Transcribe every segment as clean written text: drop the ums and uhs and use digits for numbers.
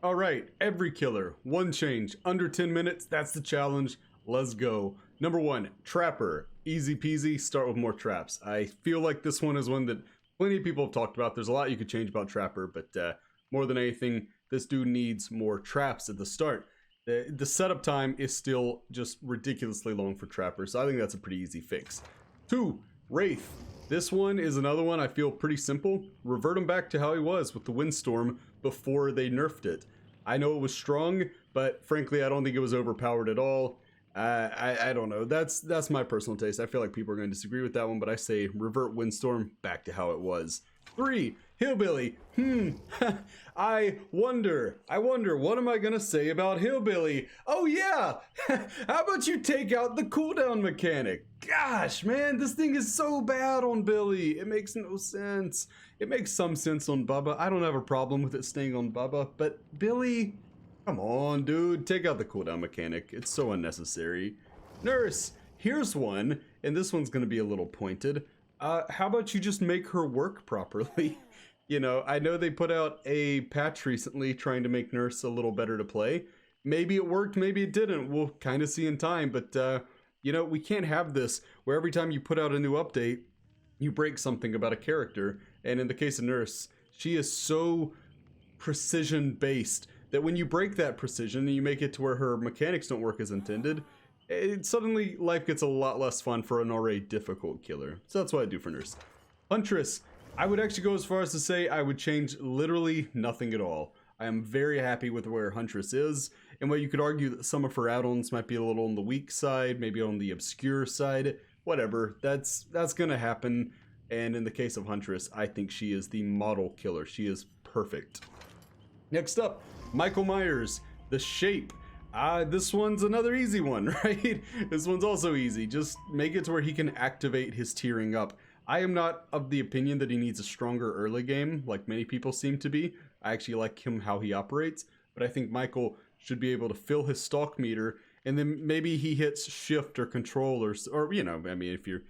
All right, every killer, one change, under 10 minutes, that's the challenge. Let's go. Number one, Trapper. Easy peasy, start with more traps. I feel like this one is one that plenty of people have talked about. There's a lot you could change about Trapper, but more than anything, this dude needs more traps at the start. The setup time is still just ridiculously long for Trapper, so I think that's a pretty easy fix. Two, Wraith. This one is another one I feel pretty simple. Revert him back to how he was with the Windstorm before they nerfed it. I know it was strong, but frankly, I don't think it was overpowered at all. I don't know. That's my personal taste. I feel like people are going to disagree with that one, but I say revert Windstorm back to how it was. 3, Hillbilly. I wonder, what am I gonna say about Hillbilly? Oh yeah! How about you take out the cooldown mechanic? Gosh, man, this thing is so bad on Billy. It makes no sense. It makes some sense on Bubba. I don't have a problem with it staying on Bubba, but Billy, come on, dude. Take out the cooldown mechanic. It's so unnecessary. Nurse, here's one, and this one's gonna be a little pointed. How about you just make her work properly? You know, I know they put out a patch recently trying to make Nurse a little better to play. Maybe it worked, maybe it didn't. We'll kind of see in time, but you know, we can't have this where every time you put out a new update, you break something about a character. And in the case of Nurse, she is so precision based that when you break that precision and you make it to where her mechanics don't work as intended, suddenly life gets a lot less fun for an already difficult killer. So that's what I do for Nurse. Huntress, I would actually go as far as to say I would change literally nothing at all. I am very happy with where Huntress is, and while you could argue that some of her add-ons might be a little on the weak side, maybe on the obscure side, whatever, that's gonna happen. And in the case of Huntress, I think she is the model killer. She is perfect. Next up, Michael Myers, the Shape. This one's another easy one, right? This one's also easy. Just make it to where he can activate his tearing up. I am not of the opinion that he needs a stronger early game, like many people seem to be. I actually like him how he operates, but I think Michael should be able to fill his stock meter, and then maybe he hits shift or control, or you know, I mean, if you're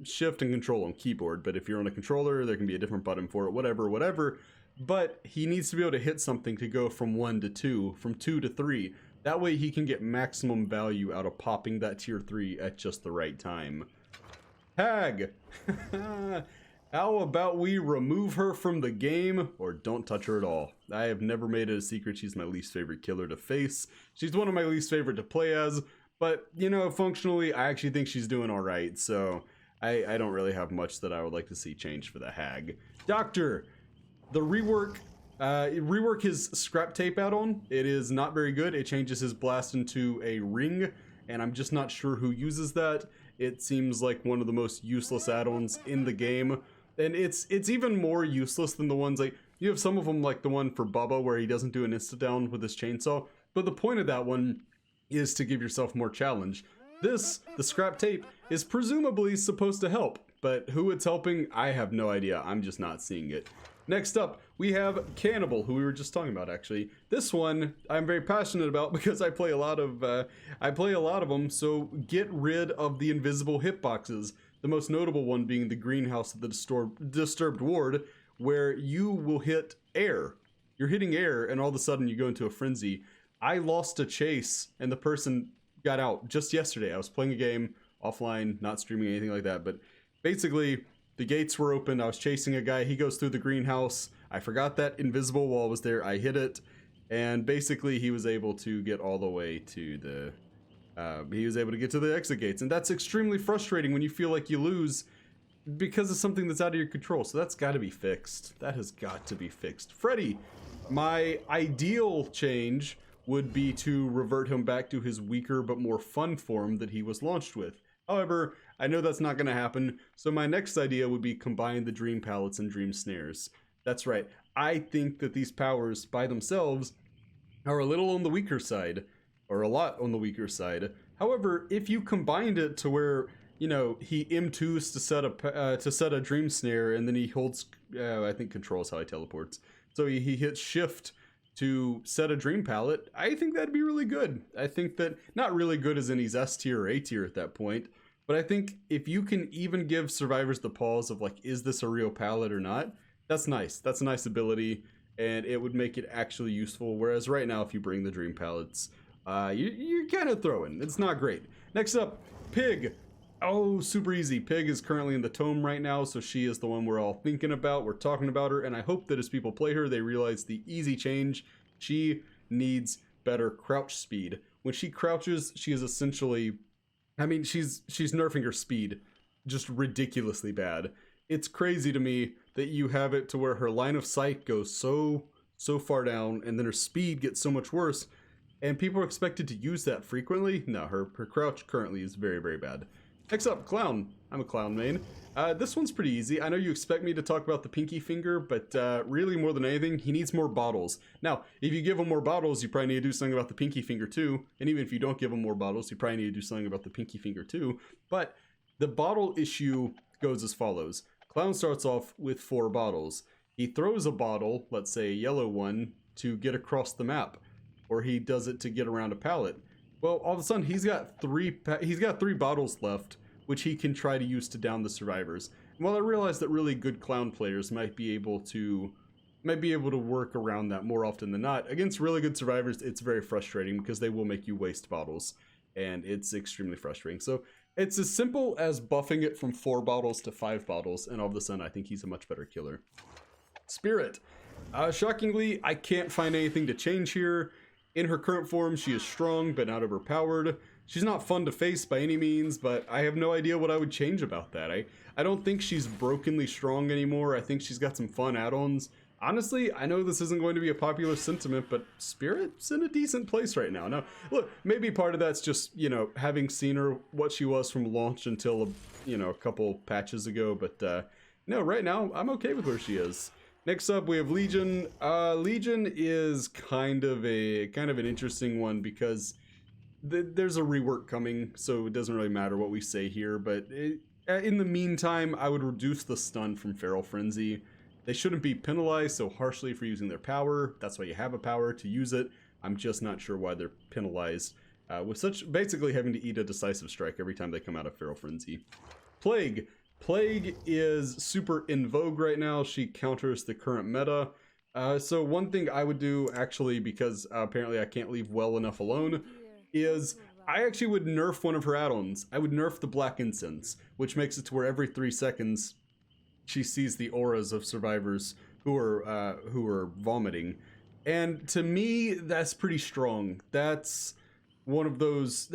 shift and control on keyboard, but if you're on a controller, there can be a different button for it, whatever. But he needs to be able to hit something to go from 1 to 2, from 2 to 3. That way he can get maximum value out of popping that tier 3 at just the right time. Hag! How about we remove her from the game, or don't touch her at all? I have never made it a secret she's my least favorite killer to face. She's one of my least favorite to play as, but, you know, functionally, I actually think she's doing alright, so I don't really have much that I would like to see change for the Hag. Doctor! The rework his scrap tape add-on. It is not very good. It changes his blast into a ring, and I'm just not sure who uses that. It seems like one of the most useless add-ons in the game, and it's even more useless than the ones like you have some of them like the one for Bubba where he doesn't do an insta down with his chainsaw. But the point of that one is to give yourself more challenge. This, the scrap tape, is presumably supposed to help, but who it's helping, I have no idea. I'm just not seeing it. Next up, we have Cannibal, who we were just talking about, actually. This one I'm very passionate about because I play a lot of them. So get rid of the invisible hitboxes. The most notable one being the greenhouse of the disturbed ward, where you will hit air. You're hitting air, and all of a sudden you go into a frenzy. I lost a chase, and the person got out just yesterday. I was playing a game offline, not streaming anything like that, but basically, the gates were open, I was chasing a guy, he goes through the greenhouse, I forgot that invisible wall was there, I hit it, and basically he was able to get all the way to the, exit gates, and that's extremely frustrating when you feel like you lose because of something that's out of your control, so that's gotta be fixed. That has got to be fixed. Freddy, my ideal change would be to revert him back to his weaker but more fun form that he was launched with. However, I know that's not going to happen, so my next idea would be combine the Dream Pallets and Dream Snares. That's right, I think that these powers by themselves are a little on the weaker side, or a lot on the weaker side. However, if you combined it to where, you know, he M2s to set a Dream Snare, and then he holds, I think control is how he teleports. So he hits shift to set a Dream Pallet, I think that'd be really good. I think that, not really good as in he's S tier or A tier at that point, but I think if you can even give survivors the pause of like, is this a real pallet or not? That's nice. That's a nice ability. and it would make it actually useful. Whereas right now, if you bring the Dream Pallets, you're kind of throwing. It's not great. Next up, Pig. Oh, super easy. Pig is currently in the tome right now, so she is the one we're all thinking about. We're talking about her, and I hope that as people play her, they realize the easy change. She needs better crouch speed. When she crouches, she is essentially, I mean, she's nerfing her speed just ridiculously bad. It's crazy to me that you have it to where her line of sight goes so far down, and then her speed gets so much worse, and people are expected to use that frequently. No, her crouch currently is very, very bad. Next up, Clown. I'm a Clown main. This one's pretty easy. I know you expect me to talk about the pinky finger, but really more than anything, he needs more bottles. Now, if you give him more bottles, you probably need to do something about the pinky finger too. And even if you don't give him more bottles, you probably need to do something about the pinky finger too. But the bottle issue goes as follows. Clown starts off with 4 bottles. He throws a bottle, let's say a yellow one, to get across the map. Or he does it to get around a pallet. Well, all of a sudden, he's got three bottles left, which he can try to use to down the survivors. And while I realize that really good Clown players might be able to work around that more often than not, against really good survivors, it's very frustrating because they will make you waste bottles, and it's extremely frustrating. So it's as simple as buffing it from 4 bottles to 5 bottles, and all of a sudden, I think he's a much better killer. Spirit. Shockingly, I can't find anything to change here. In her current form, she is strong, but not overpowered. She's not fun to face by any means, but I have no idea what I would change about that. I don't think she's brokenly strong anymore. I think she's got some fun add-ons. Honestly, I know this isn't going to be a popular sentiment, but Spirit's in a decent place right now. Now, look, maybe part of that's just, you know, having seen her, what she was from launch until, you know, a couple patches ago, but no, right now, I'm okay with where she is. Next up, we have Legion. Legion is kind of an interesting one because there's a rework coming, so it doesn't really matter what we say here. But in the meantime, I would reduce the stun from Feral Frenzy. They shouldn't be penalized so harshly for using their power. That's why you have a power to use it. I'm just not sure why they're penalized with such basically having to eat a decisive strike every time they come out of Feral Frenzy. Plague. Plague is super in vogue right now. She counters the current meta. So one thing I would do, actually, because apparently I can't leave well enough alone, is I actually would nerf one of her add-ons. I would nerf the Black Incense, which makes it to where every 3 seconds she sees the auras of survivors who are vomiting. And to me, that's pretty strong. That's one of those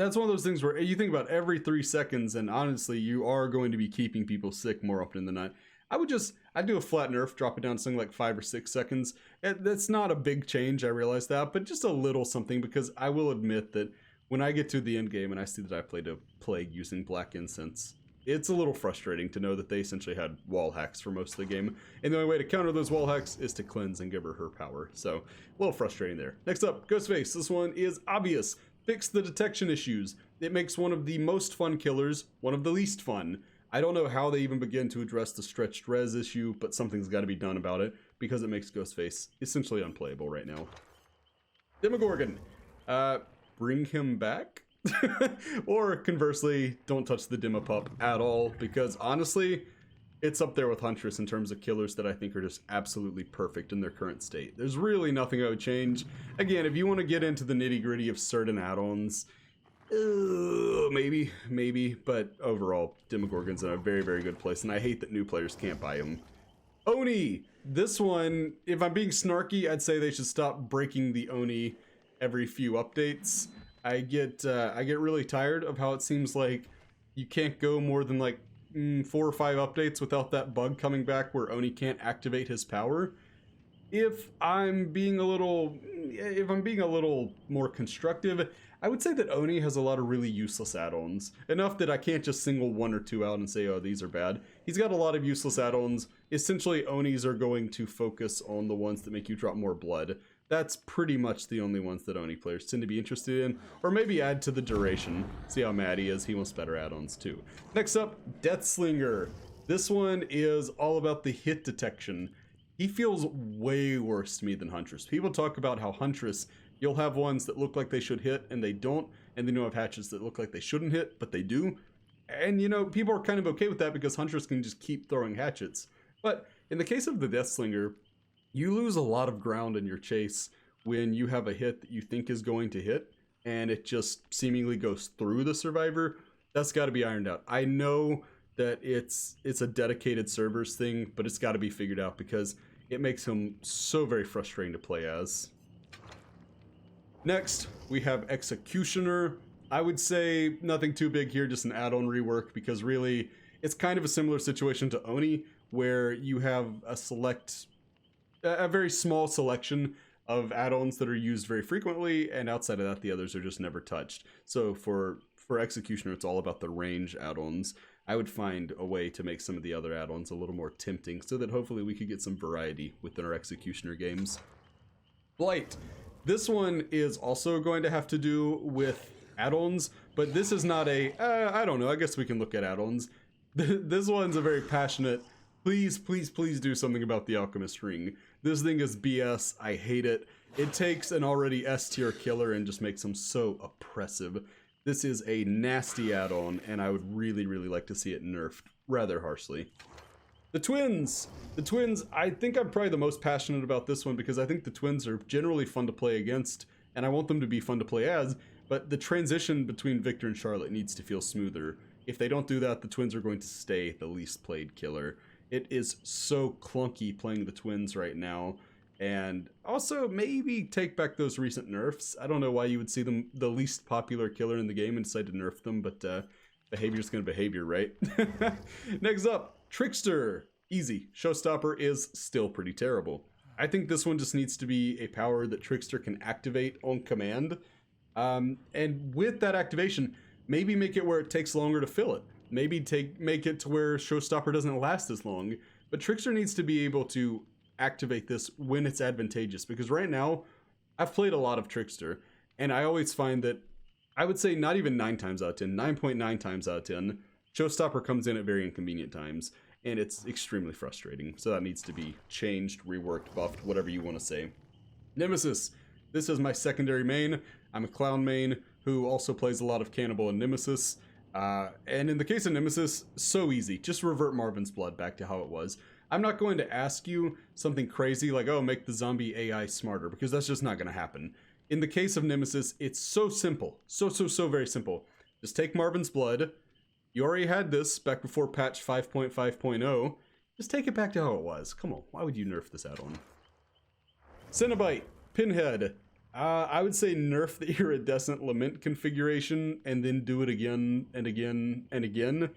things where you think about every 3 seconds, and honestly, you are going to be keeping people sick more often than not. I'd do a flat nerf, drop it down to something like 5 or 6 seconds. That's not a big change, I realize that, but just a little something, because I will admit that when I get to the end game and I see that I played a Plague using Black Incense, it's a little frustrating to know that they essentially had wall hacks for most of the game, and the only way to counter those wall hacks is to cleanse and give her power. So, a little frustrating there. Next up, Ghostface. This one is obvious. Fix the detection issues. It makes one of the most fun killers one of the least fun. I don't know how they even begin to address the stretched res issue, but something's got to be done about it because it makes Ghostface essentially unplayable right now. Demogorgon. Bring him back? Or conversely, don't touch the Demopup at all, because honestly, it's up there with Huntress in terms of killers that I think are just absolutely perfect in their current state. There's really nothing I would change. Again, if you want to get into the nitty-gritty of certain add-ons, maybe, but overall, Demogorgon's in a very, very good place, and I hate that new players can't buy him. Oni! This one, if I'm being snarky, I'd say they should stop breaking the Oni every few updates. I get really tired of how it seems like you can't go more than like 4 or 5 updates without that bug coming back where Oni can't activate his power. If I'm being a little more constructive, I would say that Oni has a lot of really useless add-ons. Enough that I can't just single 1 or 2 out and say, oh, these are bad. He's got a lot of useless add-ons. Essentially, Onis are going to focus on the ones that make you drop more blood. That's pretty much the only ones that Oni players tend to be interested in, or maybe add to the duration. See how mad he is, he wants better add-ons too. Next up, Deathslinger. This one is all about the hit detection. He feels way worse to me than Huntress. People talk about how Huntress, you'll have ones that look like they should hit and they don't, and then you'll have hatches that look like they shouldn't hit, but they do. And you know, people are kind of okay with that because Huntress can just keep throwing hatchets. But in the case of the Deathslinger, You lose a lot of ground in your chase when you have a hit that you think is going to hit and it just seemingly goes through the survivor. That's got to be ironed out. I know that it's a dedicated servers thing, but it's got to be figured out because it makes him so very frustrating to play as. Next, we have Executioner. I would say nothing too big here, just an add-on rework, because really it's kind of a similar situation to Oni, where you have a very small selection of add-ons that are used very frequently, and outside of that, the others are just never touched. So for Executioner, it's all about the range add-ons. I would find a way to make some of the other add-ons a little more tempting, so that hopefully we could get some variety within our Executioner games. Blight. This one is also going to have to do with add-ons, but this is not I don't know, I guess we can look at add-ons. This one's a very passionate, please, please, please do something about the Alchemist Ring. This thing is BS, I hate it. It takes an already S-tier killer and just makes him so oppressive. This is a nasty add-on, and I would really, really like to see it nerfed rather harshly. The twins! The twins, I think I'm probably the most passionate about this one because I think the twins are generally fun to play against, and I want them to be fun to play as, but the transition between Victor and Charlotte needs to feel smoother. If they don't do that, the twins are going to stay the least played killer. It is so clunky playing the twins right now, and also maybe take back those recent nerfs. I don't know why you would see them the least popular killer in the game and decide to nerf them, but behavior's gonna behavior, right? Next up, Trickster. Easy. Showstopper is still pretty terrible. I think this one just needs to be a power that Trickster can activate on command. And with that activation, maybe make it where it takes longer to fill it. Maybe make it to where Showstopper doesn't last as long. But Trickster needs to be able to activate this when it's advantageous. Because right now, I've played a lot of Trickster, and I always find that, I would say not even 9 times out of 10, 9.9 times out of 10, Showstopper comes in at very inconvenient times, and it's extremely frustrating. So that needs to be changed, reworked, buffed, whatever you want to say. Nemesis. This is my secondary main. I'm a clown main who also plays a lot of Cannibal and Nemesis. And in the case of Nemesis, so easy. Just revert Marvin's Blood back to how it was. I'm not going to ask you something crazy like, oh, make the zombie AI smarter, because that's just not going to happen. In the case of Nemesis, it's so simple. So very simple. Just take Marvin's Blood. You already had this back before patch 5.5.0. Just take it back to how it was. Come on, why would you nerf this add-on? Cenobite, Pinhead. I would say nerf the Iridescent Lament configuration and then do it again and again and again.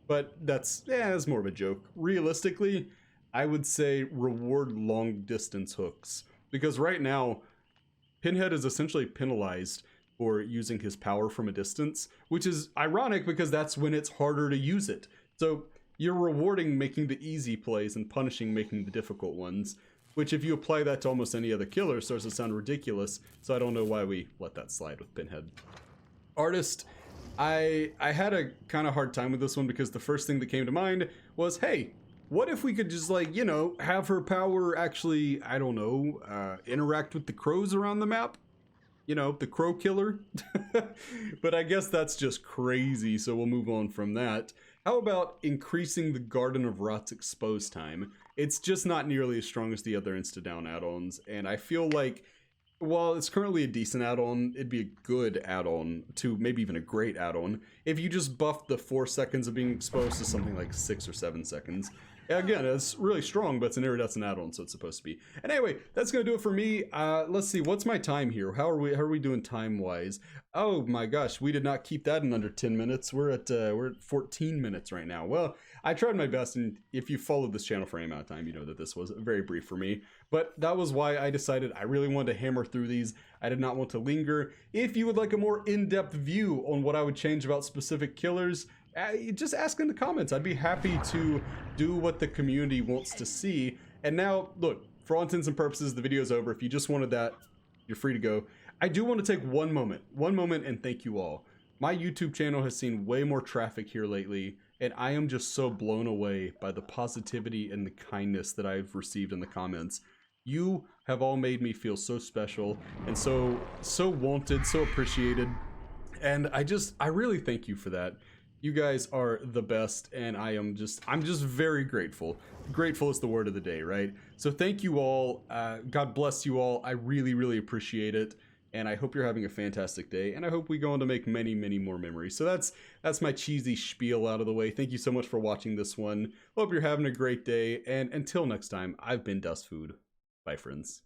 But that's more of a joke. Realistically, I would say reward long distance hooks. Because right now, Pinhead is essentially penalized for using his power from a distance, which is ironic because that's when it's harder to use it. So you're rewarding making the easy plays and punishing making the difficult ones, which if you apply that to almost any other killer starts to sound ridiculous, so I don't know why we let that slide with Pinhead. Artist, I had a kind of hard time with this one because the first thing that came to mind was, hey, what if we could just, like, you know, have her power actually, I don't know, interact with the crows around the map? You know, the crow killer? But I guess that's just crazy, so we'll move on from that. How about increasing the Garden of Rot's expose time? It's just not nearly as strong as the other insta-down add-ons, and I feel like, while it's currently a decent add-on, it'd be a good add-on to maybe even a great add-on if you just buffed the 4 seconds of being exposed to something like 6 or 7 seconds. Again, it's really strong, but it's an iridescent add-on, so it's supposed to be. And anyway, that's gonna do it for me. Let's see, what's my time here? How are we doing time-wise? Oh my gosh, we did not keep that in under 10 minutes. We're at 14 minutes right now. Well, I tried my best, and if you followed this channel for any amount of time, you know that this was very brief for me. But that was why I decided I really wanted to hammer through these. I did not want to linger. If you would like a more in-depth view on what I would change about specific killers, just ask in the comments. I'd be happy to do what the community wants to see. And now, look, for all intents and purposes, the video's over. If you just wanted that, you're free to go. I do want to take one moment and thank you all. My YouTube channel has seen way more traffic here lately, and I am just so blown away by the positivity and the kindness that I've received in the comments. You have all made me feel so special and so wanted, so appreciated. And I really thank you for that. You guys are the best, and I'm just very grateful. Grateful is the word of the day, right? So thank you all. God bless you all. I really, really appreciate it. And I hope you're having a fantastic day, and I hope we go on to make many, many more memories. So that's my cheesy spiel out of the way. Thank you so much for watching this one. Hope you're having a great day, and until next time, I've been Dust Food. Bye, friends.